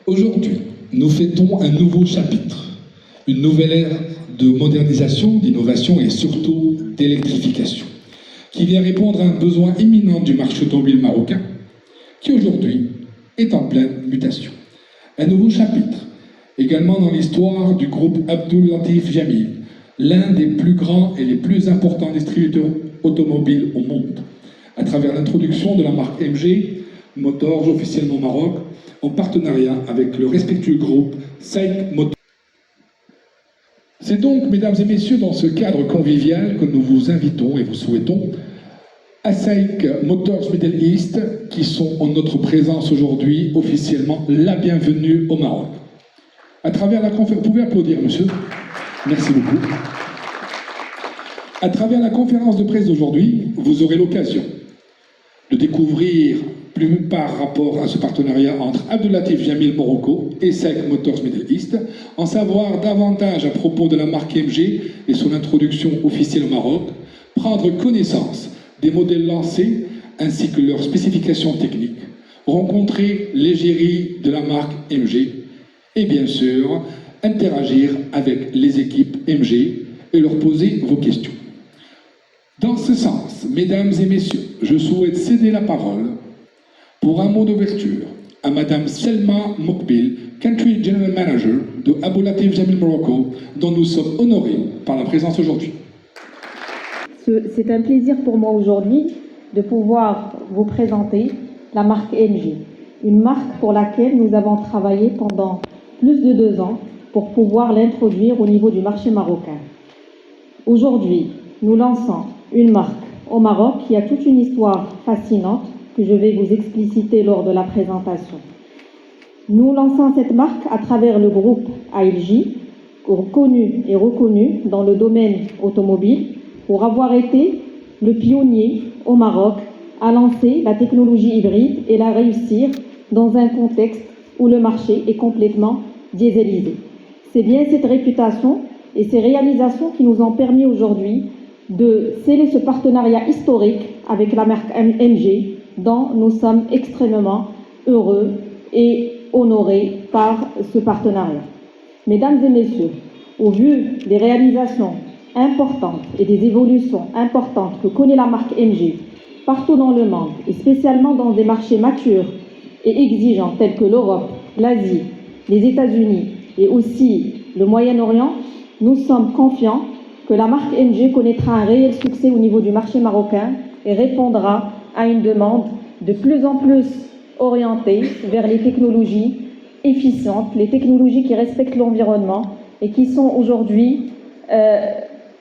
Aujourd'hui, nous fêtons un nouveau chapitre, une nouvelle ère de modernisation, d'innovation et surtout d'électrification, qui vient répondre à un besoin imminent du marché automobile marocain, qui aujourd'hui est en pleine mutation. Un nouveau chapitre, également dans l'histoire du groupe Abdul Latif Jamil, l'un des plus grands et les plus importants distributeurs automobiles au monde, à travers l'introduction de la marque MG Motors officiellement au Maroc, en partenariat avec le respectueux groupe SAIC Motors. C'est donc, mesdames et messieurs, dans ce cadre convivial que nous vous invitons et vous souhaitons à SAIC Motors Middle East, qui sont en notre présence aujourd'hui officiellement la bienvenue au Maroc. À travers la conférence, vous pouvez applaudir, monsieur. Merci beaucoup. À travers la conférence de presse d'aujourd'hui, vous aurez l'occasion de découvrir plus par rapport à ce partenariat entre Abdul Latif Jamil Morocco et SAIC Motors Middle East, en savoir davantage à propos de la marque MG et son introduction officielle au Maroc, prendre connaissance des modèles lancés ainsi que leurs spécifications techniques, rencontrer l'égérie de la marque MG et bien sûr interagir avec les équipes MG et leur poser vos questions. Dans ce sens, mesdames et messieurs, je souhaite céder la parole pour un mot d'ouverture à Madame Selma Mokbil, Country General Manager de Abdul Latif Jamil Morocco, dont nous sommes honorés par la présence aujourd'hui. C'est un plaisir pour moi aujourd'hui de pouvoir vous présenter la marque MG, une marque pour laquelle nous avons travaillé pendant plus de 2 ans pour pouvoir l'introduire au niveau du marché marocain. Aujourd'hui, nous lançons une marque au Maroc qui a toute une histoire fascinante que je vais vous expliciter lors de la présentation. Nous lançons cette marque à travers le groupe ALJ, connu et reconnu dans le domaine automobile, pour avoir été le pionnier au Maroc à lancer la technologie hybride et la réussir dans un contexte où le marché est complètement dieselisé. C'est bien cette réputation et ces réalisations qui nous ont permis aujourd'hui de sceller ce partenariat historique avec la marque MG, dont nous sommes extrêmement heureux et honorés par ce partenariat. Mesdames et messieurs, au vu des réalisations importantes et des évolutions importantes que connaît la marque MG partout dans le monde, et spécialement dans des marchés matures et exigeants tels que l'Europe, l'Asie, les États-Unis et aussi le Moyen-Orient, nous sommes confiants que la marque MG connaîtra un réel succès au niveau du marché marocain et répondra à une demande de plus en plus orientée vers les technologies efficientes, les technologies qui respectent l'environnement et qui sont aujourd'hui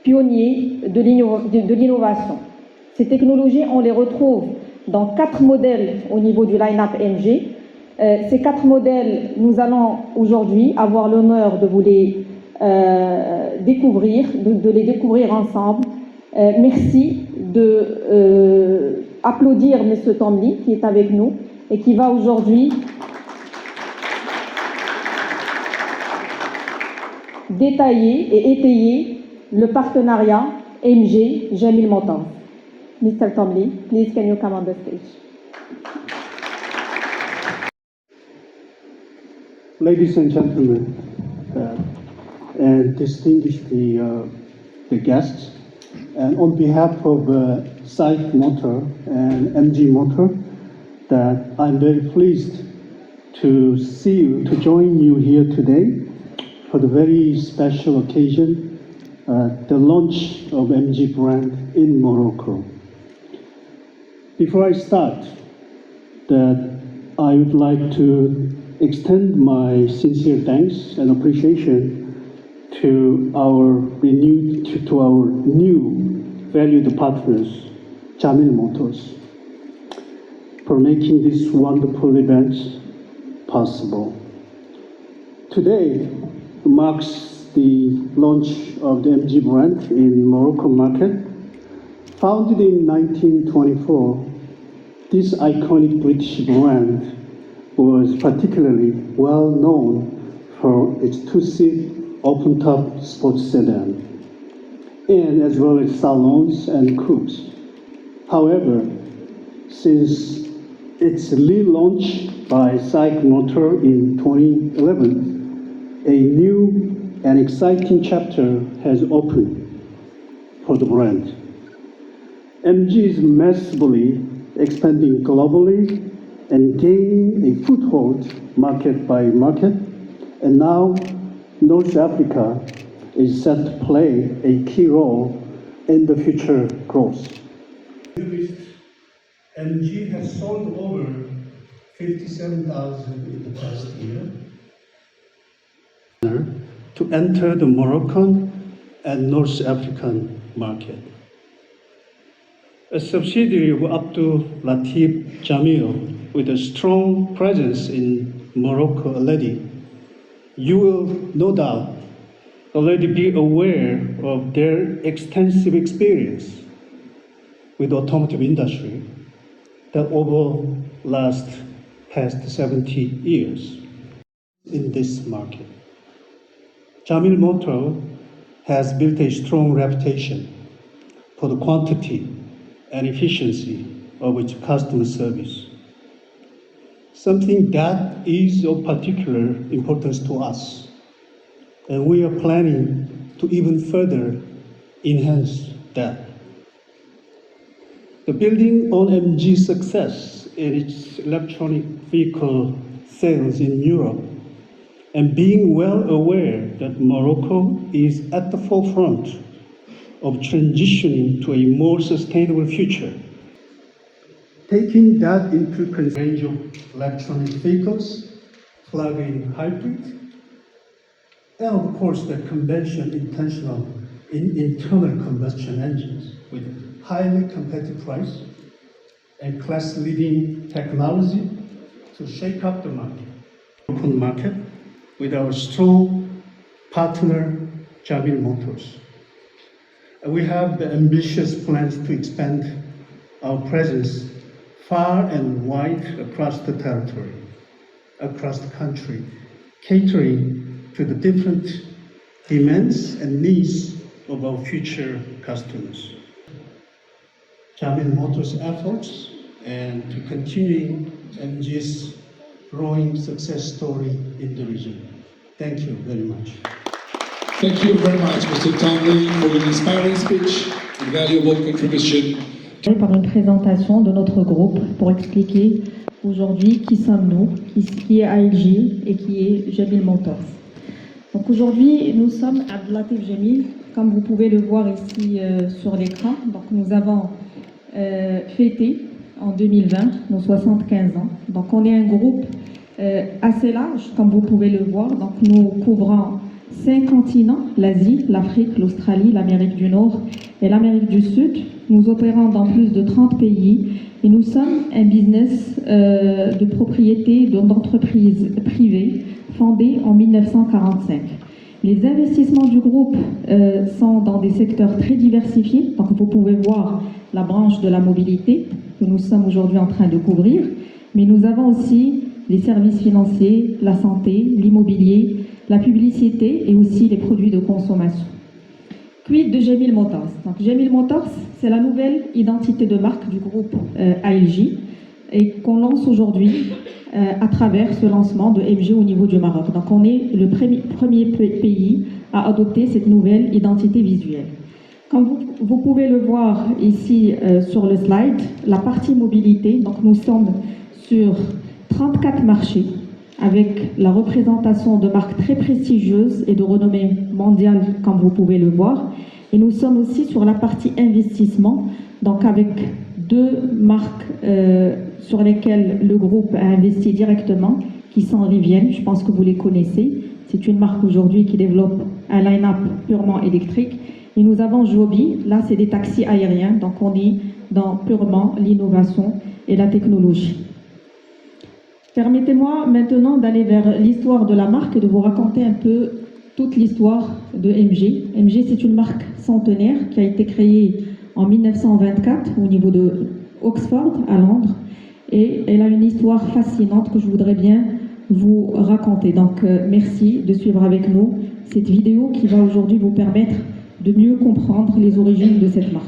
pionniers de l'innovation. Ces technologies, on les retrouve dans 4 modèles au niveau du line-up MG. Ces 4 modèles, nous allons aujourd'hui avoir l'honneur de vous les découvrir, de les découvrir ensemble. Merci de applaudir M. Tomli qui est avec nous et qui va aujourd'hui détailler et étayer le partenariat MG Jamil Motors. Mr. Tomli, please can you come on the stage? Ladies and gentlemen, and distinguished the guests, and on behalf of SAIC Motor and MG Motor, that I'm very pleased to join you here today for the very special occasion, the launch of MG brand in Morocco. Before I start, I would like to extend my sincere thanks and appreciation to our new valued partners, Jamil Motors, for making this wonderful event possible. Today marks the launch of the MG brand in Moroccan market. Founded in 1924, this iconic British brand was particularly well known for its 2-seat open-top sports sedan, and as well as salons and coupes. However, since its relaunch by SAIC Motor in 2011, a new and exciting chapter has opened for the brand. MG is massively expanding globally and gaining a foothold market by market, and now North Africa is set to play a key role in the future growth. MG has sold over 57,000 in the past year to enter the Moroccan and North African market. A subsidiary of Abdul Latif Jamil with a strong presence in Morocco already, you will no doubt already be aware of their extensive experience with the automotive industry that over last past 70 years in this market. Jamil Motor has built a strong reputation for the quantity and efficiency of its customer service, something that is of particular importance to us, and we are planning to even further enhance that. The building on MG's success in its electronic vehicle sales in Europe, and being well aware that Morocco is at the forefront of transitioning to a more sustainable future. Taking that into consideration, range of electronic vehicles, plug-in hybrid, and of course the conventional internal combustion engines with highly competitive price and class-leading technology to shake up the market with our strong partner, Jamil Motors. We have the ambitious plans to expand our presence far and wide across the territory, across the country, catering to the different demands and needs of our future customers. Jamil Motors' efforts and to continuing MG's growing success story in the region. Thank you very much. Thank you very much, Mr. Townley, for your inspiring speech and valuable contribution. Par une présentation de notre groupe pour expliquer aujourd'hui qui sommes-nous, qui est ALJ et qui est Jamil Motors. Donc aujourd'hui, nous sommes Abdul Latif Jamil, comme vous pouvez le voir ici sur l'écran. Donc nous avons fêté en 2020 nos 75 ans. Donc on est un groupe assez large, comme vous pouvez le voir. Donc nous couvrons 5 continents, l'Asie, l'Afrique, l'Australie, l'Amérique du Nord et l'Amérique du Sud. Nous opérons dans plus de 30 pays et nous sommes un business de propriété d'entreprises privées fondé en 1945. Les investissements du groupe sont dans des secteurs très diversifiés. Donc vous pouvez voir la branche de la mobilité que nous sommes aujourd'hui en train de couvrir, mais nous avons aussi les services financiers, la santé, l'immobilier, la publicité et aussi les produits de consommation. Quid de Jamil Motors? Donc Jamil Motors, c'est la nouvelle identité de marque du groupe ALJ et qu'on lance aujourd'hui à travers ce lancement de MG au niveau du Maroc. Donc on est le premier pays à adopter cette nouvelle identité visuelle. Comme vous pouvez le voir ici sur le slide, la partie mobilité, donc nous sommes sur 34 marchés avec la représentation de marques très prestigieuses et de renommée mondiale, comme vous pouvez le voir. Et nous sommes aussi sur la partie investissement, donc avec 2 marques sur lesquelles le groupe a investi directement, qui sont Rivian, je pense que vous les connaissez. C'est une marque aujourd'hui qui développe un line-up purement électrique. Et nous avons Joby, là c'est des taxis aériens, donc on est dans purement l'innovation et la technologie. Permettez-moi maintenant d'aller vers l'histoire de la marque et de vous raconter un peu toute l'histoire de MG. MG, c'est une marque centenaire qui a été créée en 1924 au niveau de Oxford, à Londres. Et elle a une histoire fascinante que je voudrais bien vous raconter. Donc, merci de suivre avec nous cette vidéo qui va aujourd'hui vous permettre de mieux comprendre les origines de cette marque.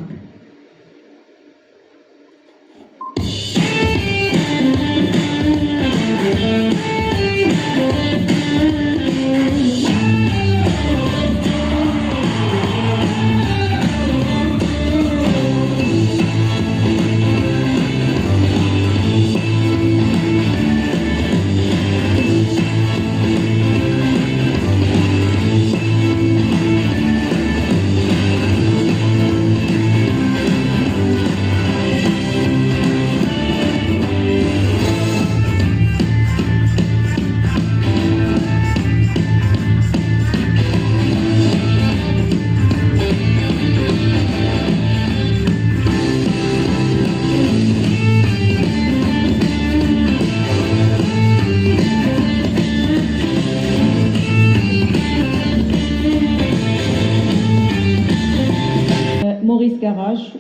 Maurice Garage.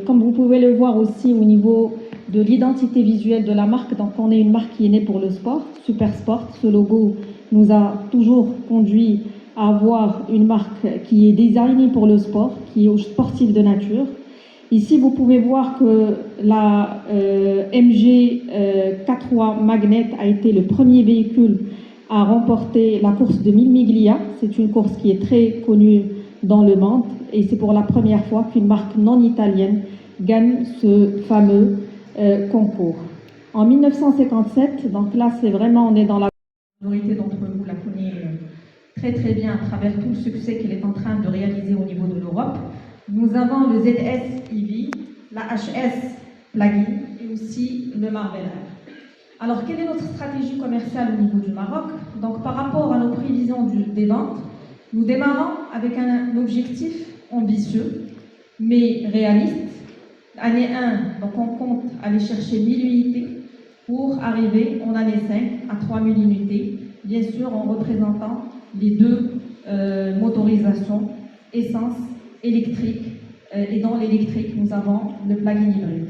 Comme vous pouvez le voir aussi au niveau de l'identité visuelle de la marque, donc on est une marque qui est née pour le sport, Super Sport. Ce logo nous a toujours conduit à avoir une marque qui est designée pour le sport, qui est sportive de nature. Ici, vous pouvez voir que la MG 4.3 Magnet a été le premier véhicule à remporter la course de 1000 Miglia. C'est une course qui est très connue dans le monde et c'est pour la première fois qu'une marque non italienne gagne ce fameux concours. En 1957, donc là c'est vraiment, on est dans la majorité d'entre vous la connaît très très bien à travers tout le succès qu'elle est en train de réaliser au niveau de l'Europe. Nous avons le ZS EV, la HS Plug-in et aussi le Marvel R. Alors, quelle est notre stratégie commerciale au niveau du Maroc? Donc, par rapport à nos prévisions des ventes, nous démarrons avec un objectif ambitieux, mais réaliste. Année 1, donc on compte aller chercher 1000 unités pour arriver en année 5 à 3000 unités, bien sûr en représentant les deux motorisations, essence, électrique, et dans l'électrique, nous avons le plug-in hybride.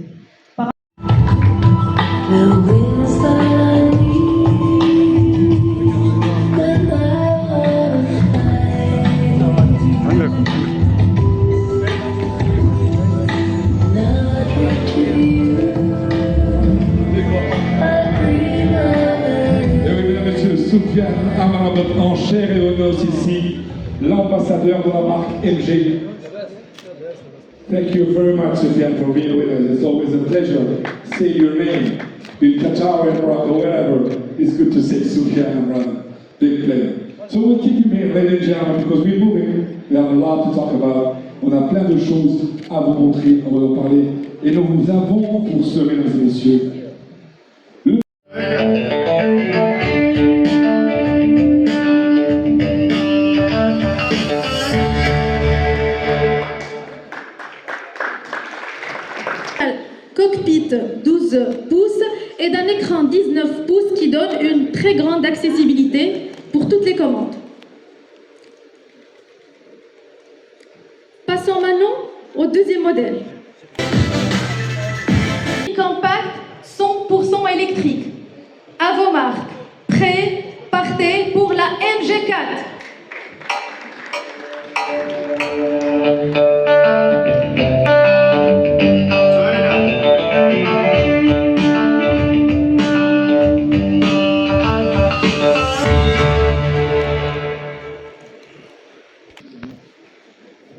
Soufiane Amrabat, en chair et en os ici, l'ambassadeur de la marque MG. Thank you very much, Soufiane, for being with us. It's always a pleasure saying your name in Qatar and Morocco, wherever. It's good to say Soufiane Amrabat. Big pleasure. So we'll keep you here, ladies and gentlemen, because we're moving. We have a lot to talk about. On a plein de choses à vous montrer, on va en parler. Et nous avons pour ce, mesdames et messieurs, cockpit 12 pouces et d'un écran 19 pouces qui donne une très grande accessibilité pour toutes les commandes. Passons maintenant au deuxième modèle. Compact 100% électrique. À vos marques. Prêts, partez pour la MG4.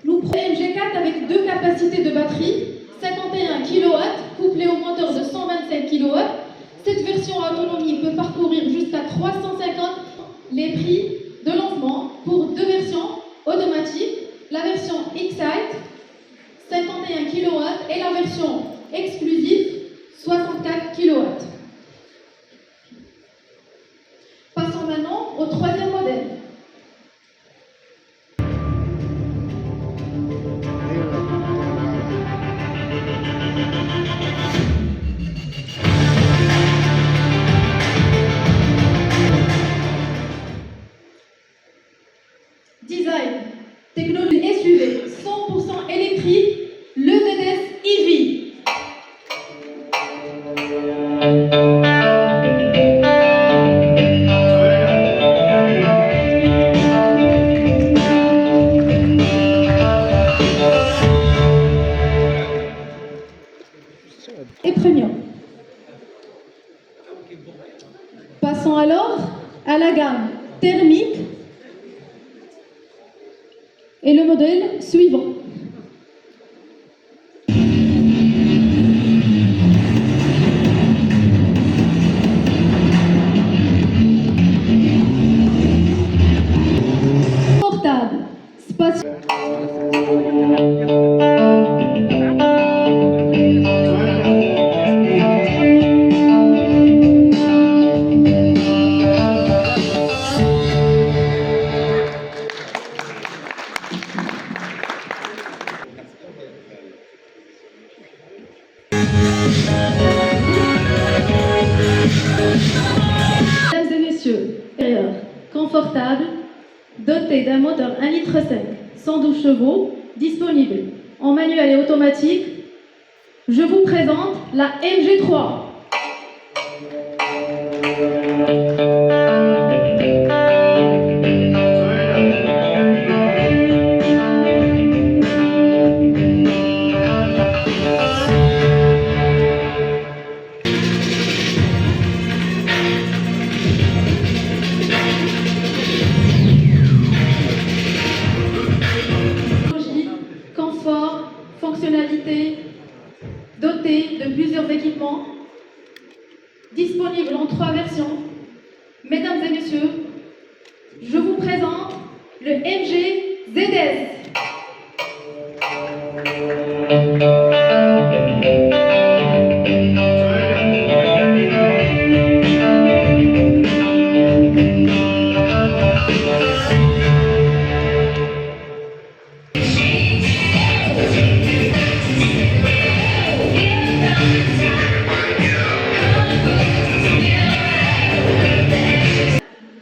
Nous prenons MG4 avec deux capacités de batterie, 51 kW couplé au moteur de 125 kW. Cette version autonomie peut parcourir jusqu'à 350. Les prix de lancement pour deux versions automatiques, la version Excite 51 kW et la version exclusive 64 kW. Passons maintenant au troisième modèle. Design, technologie SUV, 100% électrique, le ZS EV. Et premium. Passons alors à la gamme thermique et le modèle suivant. Portable, spacieux. Mesdames et messieurs, confortable, doté d'un moteur 1,5 litre, 112 chevaux, disponible en manuel et automatique, je vous présente la MG3. Confort, fonctionnalité, doté de plusieurs équipements, disponible en 3 versions. Mesdames et messieurs, je vous présente le MG ZS.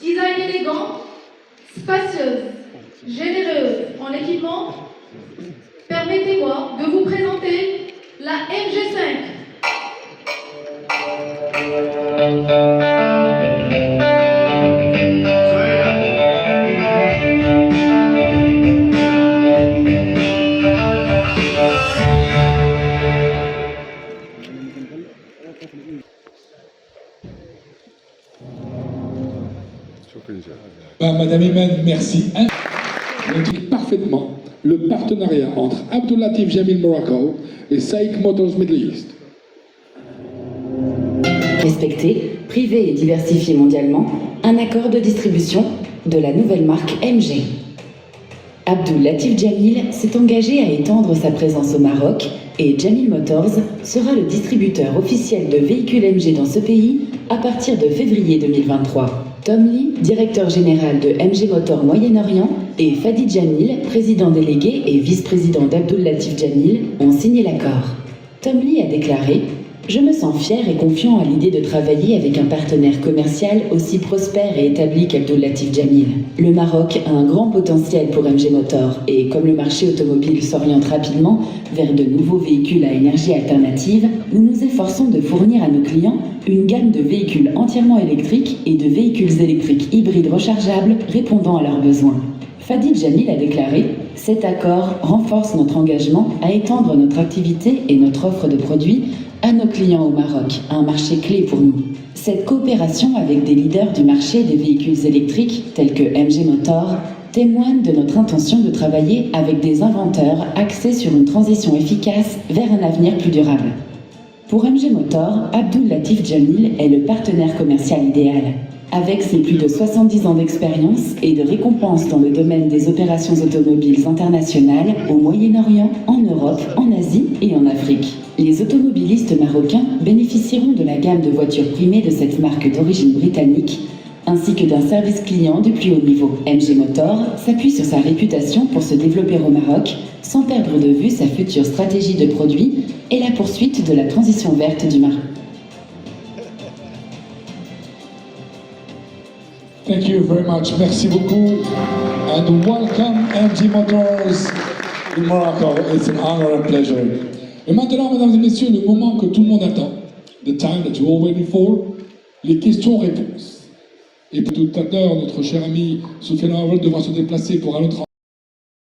Design élégant, spacieuse, généreuse en équipement, permettez-moi de vous présenter la MG5. Madame Imen, merci. On indique parfaitement le partenariat entre Abdul-Latif Jamil Morocco et SAIC Motors Middle East. Respecté, privé et diversifié mondialement, un accord de distribution de la nouvelle marque MG. Abdul-Latif Jamil s'est engagé à étendre sa présence au Maroc et Jamil Motors sera le distributeur officiel de véhicules MG dans ce pays à partir de février 2023. Tom Lee, directeur général de MG Motors Moyen-Orient, et Fadi Jamil, président délégué et vice-président d'Abdul-Latif Jamil, ont signé l'accord. Tom Lee a déclaré « Je me sens fier et confiant à l'idée de travailler avec un partenaire commercial aussi prospère et établi qu'Abdul-Latif Jamil. Le Maroc a un grand potentiel pour MG Motors et comme le marché automobile s'oriente rapidement vers de nouveaux véhicules à énergie alternative, nous nous efforçons de fournir à nos clients une gamme de véhicules entièrement électriques et de véhicules électriques hybrides rechargeables répondant à leurs besoins. » Fadi Jamil a déclaré « Cet accord renforce notre engagement à étendre notre activité et notre offre de produits à nos clients au Maroc, un marché clé pour nous. Cette coopération avec des leaders du marché des véhicules électriques tels que MG Motors témoigne de notre intention de travailler avec des inventeurs axés sur une transition efficace vers un avenir plus durable. Pour MG Motors, Abdul-Latif Jamil est le partenaire commercial idéal. Avec ses plus de 70 ans d'expérience et de récompenses dans le domaine des opérations automobiles internationales au Moyen-Orient, en Europe, en Asie et en Afrique. Les automobilistes marocains bénéficieront de la gamme de voitures primées de cette marque d'origine britannique, ainsi que d'un service client du plus haut niveau. MG Motors s'appuie sur sa réputation pour se développer au Maroc, sans perdre de vue sa future stratégie de produit et la poursuite de la transition verte du Maroc. Thank you very much. Merci beaucoup. And welcome MG Motors in Morocco. It's an honor and pleasure. Et maintenant, mesdames et messieurs, le moment que tout le monde attend, the time that you're all waiting for, les questions-réponses. Et tout à l'heure, notre cher ami Soufiane Aouel devra se déplacer pour un autre